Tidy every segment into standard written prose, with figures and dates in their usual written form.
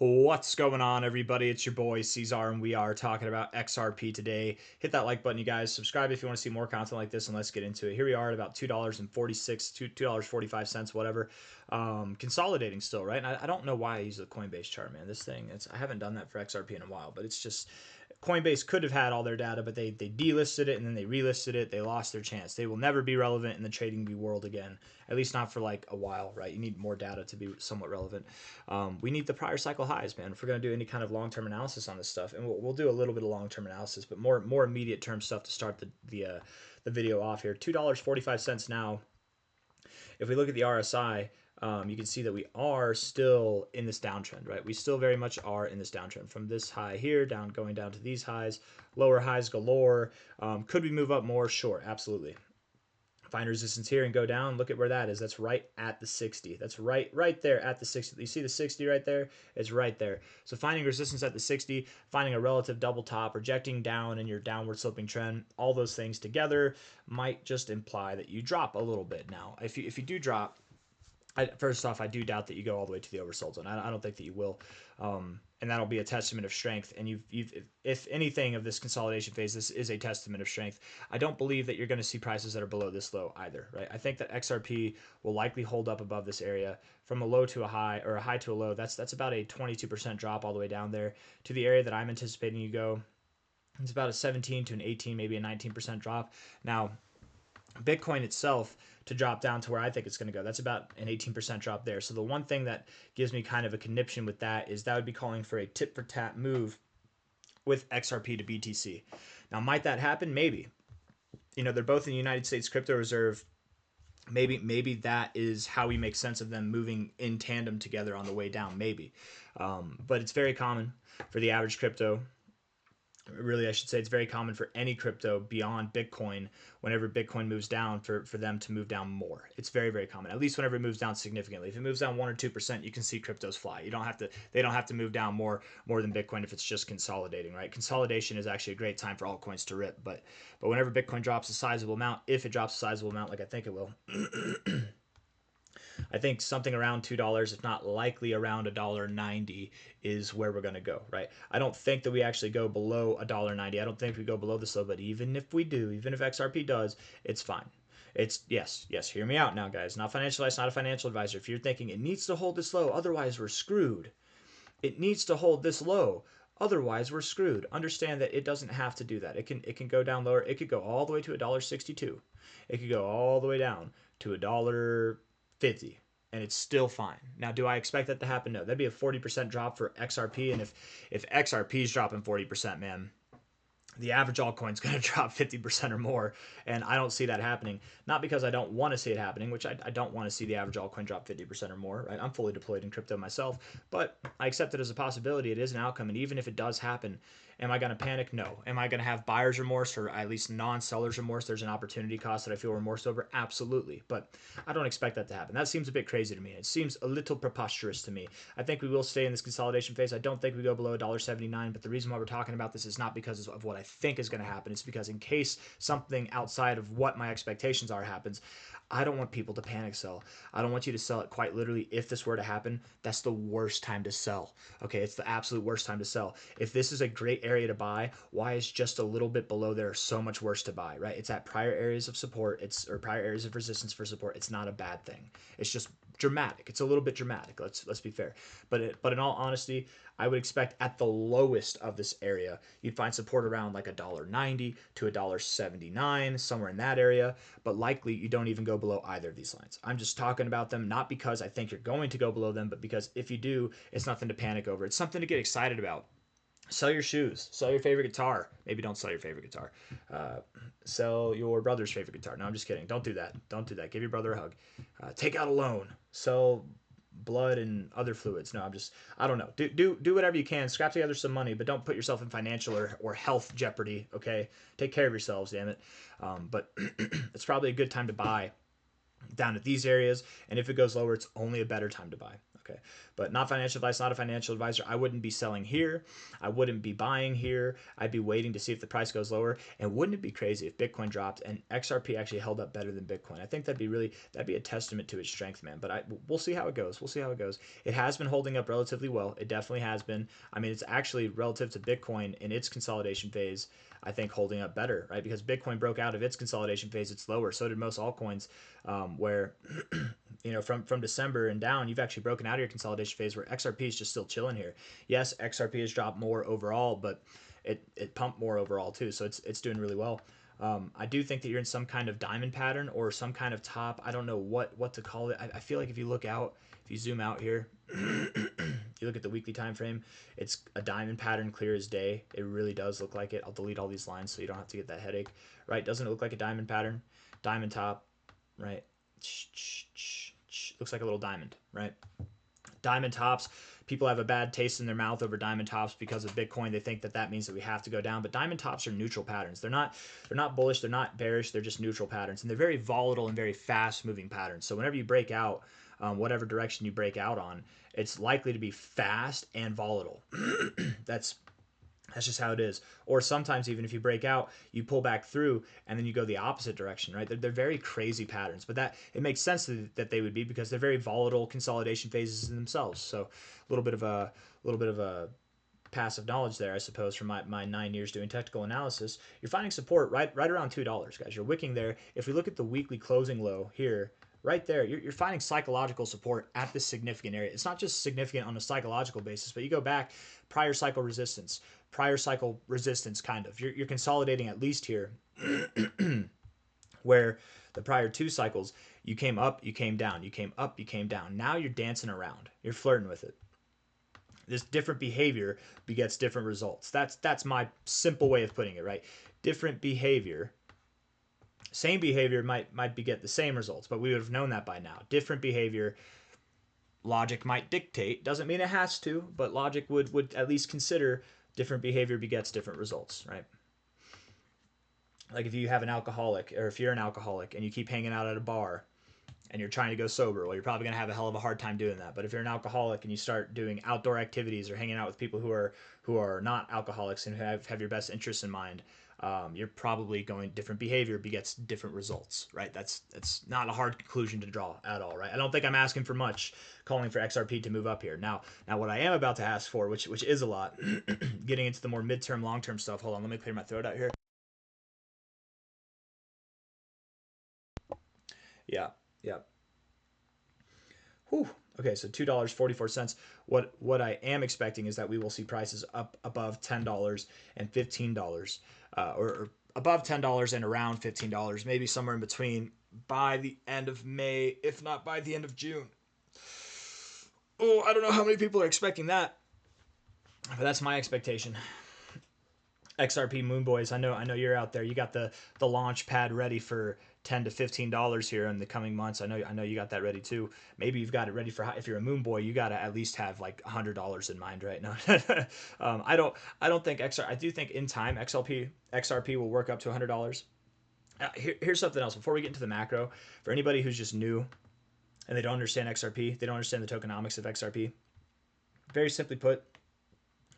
What's going on, everybody? It's your boy C-Zar, and we are talking about XRP today. Hit that like button, you guys. Subscribe if you want to see more content like this, and let's get into it. Here we are at about $2.46, $2.45, whatever. Consolidating still, right? And I don't know why I use the Coinbase chart, man. This thing, I haven't done that for XRP in a while, but it's just Coinbase could have had all their data, but they delisted it and then they relisted it. They lost their chance. They will never be relevant in the trading view world again, at least not for like a while, right? You need more data to be somewhat relevant. We need the prior cycle highs, man, if we're going to do any kind of long-term analysis on this stuff. And we'll do a little bit of long-term analysis, but more immediate term stuff to start the video off here. $2.45 now. If we look at the RSI, you can see that we are still in this downtrend, right? We still very much are in this downtrend from this high here down, going down to these highs, lower highs galore. Could we move up more? Sure, absolutely. Find resistance here and go down. Look at where that is. That's right at the 60. That's right there at the 60. You see the 60 right there? It's right there. So finding resistance at the 60, finding a relative double top, rejecting down in your downward sloping trend, all those things together might just imply that you drop a little bit. Now, if you do drop, first off, I do doubt that you go all the way to the oversold zone. I don't think that you will, and that'll be a testament of strength. And if anything of this consolidation phase, this is a testament of strength. I don't believe that you're going to see prices that are below this low either, right? I think that XRP will likely hold up above this area from a low to a high, or a high to a low. That's about a 22% drop all the way down there to the area that I'm anticipating you go. It's about a 17 to an 18, maybe a 19% drop. Now, Bitcoin itself to drop down to where I think it's going to go, that's about an 18% drop there. So the one thing that gives me kind of a conniption with that is that would be calling for a tit for tat move with XRP to BTC. Now, might that happen? Maybe. You know, they're both in the United States Crypto Reserve. Maybe that is how we make sense of them moving in tandem together on the way down. Maybe. But it's very common for the average crypto. Really, I should say it's very common for any crypto beyond Bitcoin, whenever Bitcoin moves down, for them to move down more. It's very, very common, at least whenever it moves down significantly. If it moves down 1 or 2%, you can see cryptos fly. They don't have to move down more than Bitcoin if it's just consolidating, right? Consolidation is actually a great time for altcoins to rip, but whenever Bitcoin drops a sizable amount, if it drops a sizable amount like I think it will, I think something around $2, if not likely around $1.90, is where we're going to go, right? I don't think that we actually go below $1.90. I don't think we go below this low, but even if we do, even if XRP does, it's fine. It's yes, hear me out now, guys. Not financial advice, not a financial advisor. If you're thinking it needs to hold this low, otherwise we're screwed. It needs to hold this low. Otherwise, we're screwed. Understand that it doesn't have to do that. It can go down lower. It could go all the way to $1.62. It could go all the way down to $1.50, and it's still fine. Now, do I expect that to happen? No. That'd be a 40% drop for XRP, and if XRP is dropping 40%, man, the average altcoin's going to drop 50% or more, and I don't see that happening. Not because I don't want to see it happening, which I don't want to see the average altcoin drop 50% or more, right? I'm fully deployed in crypto myself, but I accept it as a possibility. It is an outcome, and even if it does happen, am I going to panic? No. Am I going to have buyer's remorse, or at least non-seller's remorse? There's an opportunity cost that I feel remorse over? Absolutely, but I don't expect that to happen. That seems a bit crazy to me. It seems a little preposterous to me. I think we will stay in this consolidation phase. I don't think we go below $1.79, but the reason why we're talking about this is not because of what I think is going to happen. It's because in case something outside of what my expectations are happens, I don't want people to panic sell. I don't want you to sell it. Quite literally, if this were to happen, that's the worst time to sell. Okay, it's the absolute worst time to sell. If this is a great area to buy, why is just a little bit below there so much worse to buy, right? It's at prior areas of support, or prior areas of resistance for support. It's not a bad thing. It's just dramatic. It's a little bit dramatic. Let's be fair. But in all honesty, I would expect at the lowest of this area, you'd find support around like $1.90 to $1.79, somewhere in that area. But likely you don't even go below either of these lines. I'm just talking about them not because I think you're going to go below them, but because if you do, it's nothing to panic over. It's something to get excited about. Sell your shoes. Sell your favorite guitar. Maybe don't sell your favorite guitar. Sell your brother's favorite guitar. No, I'm just kidding. Don't do that. Don't do that. Give your brother a hug. Take out a loan. Sell blood and other fluids. No, I don't know. Do whatever you can. Scrap together some money, but don't put yourself in financial or health jeopardy, okay? Take care of yourselves, damn it. But it's probably a good time to buy down at these areas, and if it goes lower, it's only a better time to buy. Okay, but not financial advice, not a financial advisor. I wouldn't be selling here. I wouldn't be buying here. I'd be waiting to see if the price goes lower. And wouldn't it be crazy if Bitcoin dropped and XRP actually held up better than Bitcoin? I think that'd be a testament to its strength, man. But we'll see how it goes. We'll see how it goes. It has been holding up relatively well. It definitely has been. I mean, it's actually relative to Bitcoin in its consolidation phase, I think holding up better, right? Because Bitcoin broke out of its consolidation phase, it's lower. So did most altcoins, where from December and down, you've actually broken out of your consolidation phase, where XRP is just still chilling here. Yes, XRP has dropped more overall, but it pumped more overall too, so it's doing really well. I do think that you're in some kind of diamond pattern or some kind of top. I don't know what to call it. I feel like if you zoom out here, you look at the weekly time frame, it's a diamond pattern, clear as day. It really does look like it. I'll delete all these lines so you don't have to get that headache, right? Doesn't it look like a diamond pattern? Diamond top, right? Looks like a little diamond, right? Diamond tops. People have a bad taste in their mouth over diamond tops because of Bitcoin. They think that means that we have to go down. But diamond tops are neutral patterns. They're not bullish. They're not bearish. They're just neutral patterns, and they're very volatile and very fast moving patterns. So whenever you break out, whatever direction you break out on, it's likely to be fast and volatile. That's just how it is. Or sometimes even if you break out, you pull back through and then you go the opposite direction, right? They're very crazy patterns, but that it makes sense that they would be, because they're very volatile consolidation phases in themselves. So a little bit of a passive knowledge there, I suppose, from my 9 years doing technical analysis. You're finding support right around $2, guys. You're wicking there. If we look at the weekly closing low here, right there, you're finding psychological support at this significant area. It's not just significant on a psychological basis, but you go back, prior cycle resistance, kind of. You're consolidating at least here, where the prior two cycles, you came up, you came down, you came up, you came down. Now you're dancing around. You're flirting with it. This different behavior begets different results. That's my simple way of putting it, right? Different behavior, same behavior might beget the same results, but we would have known that by now. Different behavior, logic might dictate. Doesn't mean it has to, but logic would at least consider different behavior begets different results, right? Like if you have an alcoholic, or if you're an alcoholic and you keep hanging out at a bar and you're trying to go sober, well, you're probably going to have a hell of a hard time doing that. But if you're an alcoholic and you start doing outdoor activities or hanging out with people who are not alcoholics and have your best interests in mind, you're probably going, different behavior begets different results, right? That's not a hard conclusion to draw at all, right? I don't think I'm asking for much calling for XRP to move up here. Now what I am about to ask for, which is a lot, getting into the more midterm, long-term stuff. Hold on, let me clear my throat out here. Yeah. Whew. Okay, so $2.44. What I am expecting is that we will see prices up above $10 and $15, or above $10 and around $15, maybe somewhere in between by the end of May, if not by the end of June. Oh, I don't know how many people are expecting that, but that's my expectation. XRP Moon Boys, I know you're out there. You got the launch pad ready for $10 to $15 here in the coming months. I know you got that ready too. Maybe you've got it ready for, if you're a Moon Boy, you got to at least have like $100 in mind right now. I don't think I do think in time XRP will work up to $100. Here's something else before we get into the macro. For anybody who's just new and they don't understand XRP, they don't understand the tokenomics of XRP. Very simply put,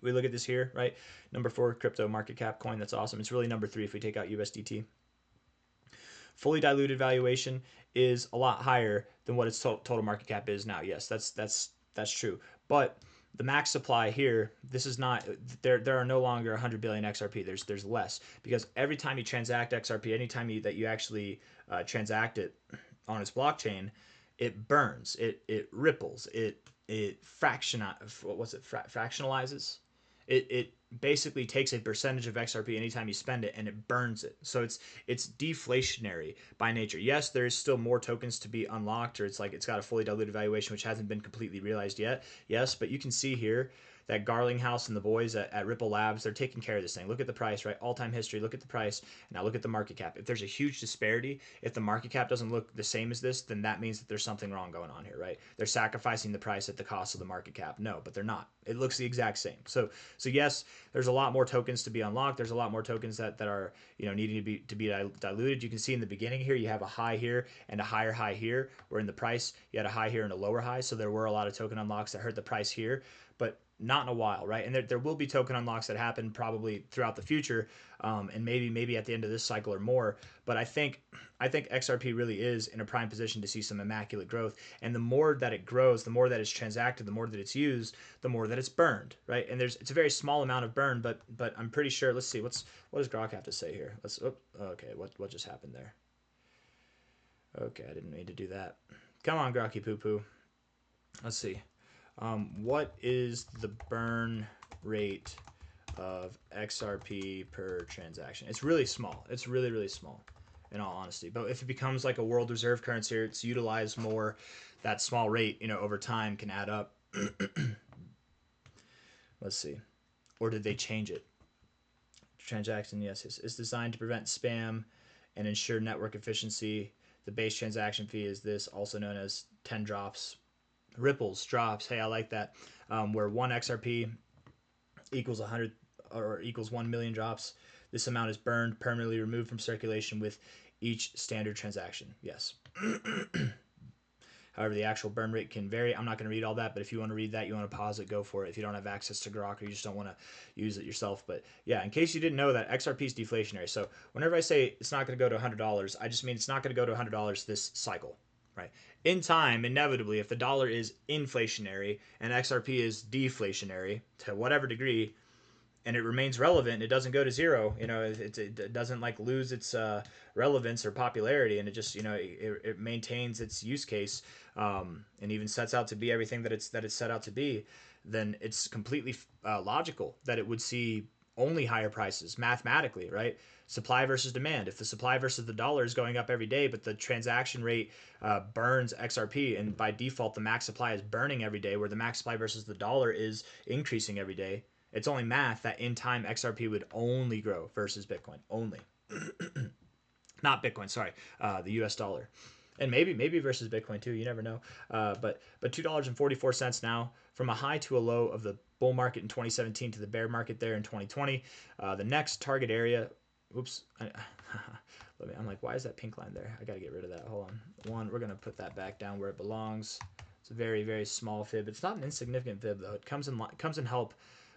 we look at this here, right? Number 4 crypto market cap coin. That's awesome. It's really number 3 if we take out USDT. Fully diluted valuation is a lot higher than what its total market cap is now. Yes, that's true. But the max supply here, this is not, there are no longer 100 billion XRP. There's less, because every time you transact XRP, anytime that you actually transact it on its blockchain, it burns, it ripples, it fractionalizes. It basically takes a percentage of XRP anytime you spend it, and it burns it. So it's deflationary by nature. Yes, there is still more tokens to be unlocked, or it's got a fully diluted valuation which hasn't been completely realized yet. Yes, but you can see here that Garlinghouse and the boys at Ripple Labs, they're taking care of this thing. Look at the price, right? All-time history. Look at the price. Now look at the market cap. If there's a huge disparity, if the market cap doesn't look the same as this, then that means that there's something wrong going on here, right? They're sacrificing the price at the cost of the market cap. No, but they're not. It looks the exact same. So yes, there's a lot more tokens to be unlocked. There's a lot more tokens that are, you know, needing to be diluted. You can see in the beginning here, you have a high here and a higher high here, where in the price you had a high here and a lower high. So there were a lot of token unlocks that hurt the price here, but not in a while, right? And there will be token unlocks that happen probably throughout the future, and maybe at the end of this cycle or more. But I think XRP really is in a prime position to see some immaculate growth. And the more that it grows, the more that it's transacted, the more that it's used, the more that it's burned, right? And it's a very small amount of burn, but I'm pretty sure. Let's see, what does Grok have to say here? Okay, what just happened there? Okay, I didn't mean to do that. Come on, Grocky Poo Poo. Let's see. What is the burn rate of XRP per transaction? It's really small. It's really, really small, in all honesty. But if it becomes like a world reserve currency, or it's utilized more, that small rate, you know, over time can add up. Let's see. Or did they change it? Transaction, yes. It's designed to prevent spam and ensure network efficiency. The base transaction fee is this, also known as 10 drops. Ripples, drops. Hey, I like that. Where 1 XRP equals 100 or equals 1 million drops. This amount is burned, permanently removed from circulation with each standard transaction. Yes. However, the actual burn rate can vary. I'm not going to read all that, but if you want to read that, you want to pause it, go for it. If you don't have access to Grok or you just don't want to use it yourself. But yeah, in case you didn't know that, XRP is deflationary. So whenever I say it's not going to go to $100, I just mean it's not going to go to $100 this cycle, right? In time, inevitably, if the dollar is inflationary and XRP is deflationary to whatever degree, and it remains relevant, it doesn't go to zero, you know, it doesn't like lose its relevance or popularity, and it just, you know, it maintains its use case, and even sets out to be everything that it's set out to be, then it's completely logical that it would see only higher prices mathematically, right? Supply versus demand. If the supply versus the dollar is going up every day, but the transaction rate burns XRP, and by default the max supply is burning every day, where the max supply versus the dollar is increasing every day, it's only math that in time XRP would only grow versus Bitcoin. Only. Not Bitcoin, sorry. The US dollar. And maybe versus Bitcoin too. You never know. But $2.44 now, from a high to a low of the bull market in 2017 to the bear market there in 2020. The next target area. Oops. I'm like, why is that pink line there? I got to get rid of that. Hold on. We're going to put that back down where it belongs. It's a very, very small fib. It's not an insignificant fib, though. It comes in help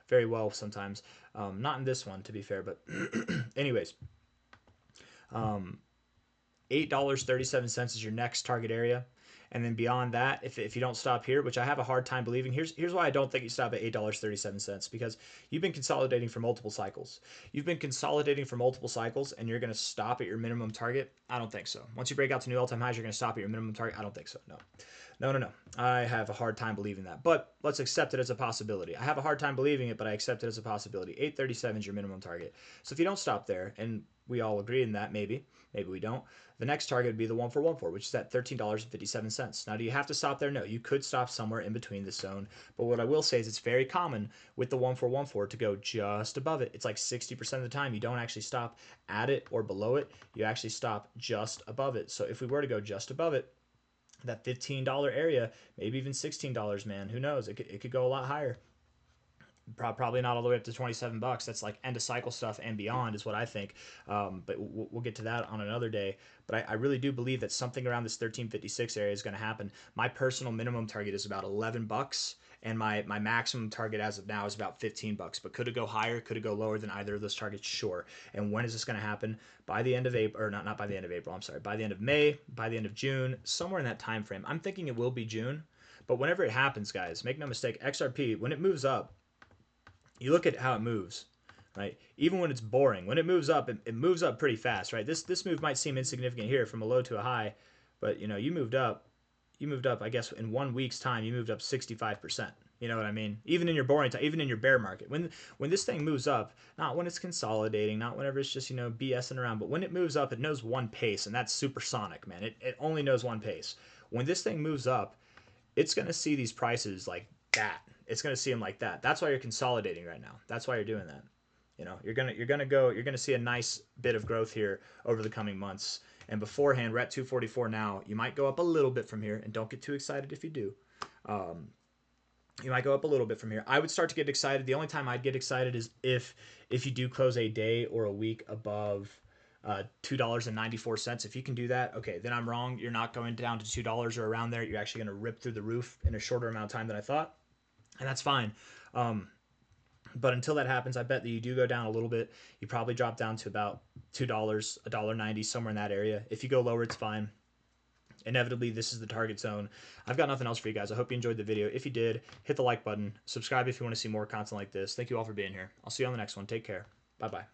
very well sometimes. Not in this one, to be fair, but anyways. $8.37 is your next target area. And then beyond that, if you don't stop here, which I have a hard time believing, here's why I don't think you stop at $8.37, because you've been consolidating for multiple cycles. You've been consolidating for multiple cycles, and you're going to stop at your minimum target? I don't think so. Once you break out to new all-time highs, you're going to stop at your minimum target? I don't think so. No. I have a hard time believing that. But let's accept it as a possibility. I have a hard time believing it, but I accept it as a possibility. 837 is your minimum target. So if you don't stop there, and we all agree in that, maybe we don't, the next target would be the 1414, which is at $13.57. Now, do you have to stop there? No, you could stop somewhere in between this zone. But what I will say is it's very common with the 1414 to go just above it. It's like 60% of the time you don't actually stop at it or below it. You actually stop just above it. So if we were to go just above it, that $15 area, maybe even $16, man, who knows? It could go a lot higher. Probably not all the way up to $27. That's like end of cycle stuff and beyond is what I think. But we'll get to that on another day. But I really do believe that something around this 1356 area is going to happen. My personal minimum target is about $11, and my maximum target as of now is about $15. But could it go higher? Could it go lower than either of those targets? Sure. And when is this going to happen? By the end of April, or not by the end of April, I'm sorry, by the end of May, by the end of June, somewhere in that time frame. I'm thinking it will be June. But whenever it happens, guys, make no mistake, XRP, when it moves up, you look at how it moves, right? Even when it's boring, when it moves up, it moves up pretty fast, right? This move might seem insignificant here from a low to a high, but you know, you moved up, I guess in 1 week's time, you moved up 65%. You know what I mean? Even in your boring time, even in your bear market, when this thing moves up, not when it's consolidating, not whenever it's just, you know, BSing around, but when it moves up, it knows one pace, and that's supersonic, man. It only knows one pace. When this thing moves up, it's gonna see these prices like that. It's going to see them like that. That's why you're consolidating right now. That's why you're doing that. You know, you're going to see a nice bit of growth here over the coming months. And beforehand, we're at 244 now. You might go up a little bit from here, and don't get too excited if you do. You might go up a little bit from here. I would start to get excited. The only time I'd get excited is if you do close a day or a week above $2.94. If you can do that, okay, then I'm wrong. You're not going down to $2 or around there. You're actually going to rip through the roof in a shorter amount of time than I thought, and that's fine. But until that happens, I bet that you do go down a little bit. You probably drop down to about $2, $1.90, somewhere in that area. If you go lower, it's fine. Inevitably, this is the target zone. I've got nothing else for you guys. I hope you enjoyed the video. If you did, hit the like button. Subscribe if you want to see more content like this. Thank you all for being here. I'll see you on the next one. Take care. Bye-bye.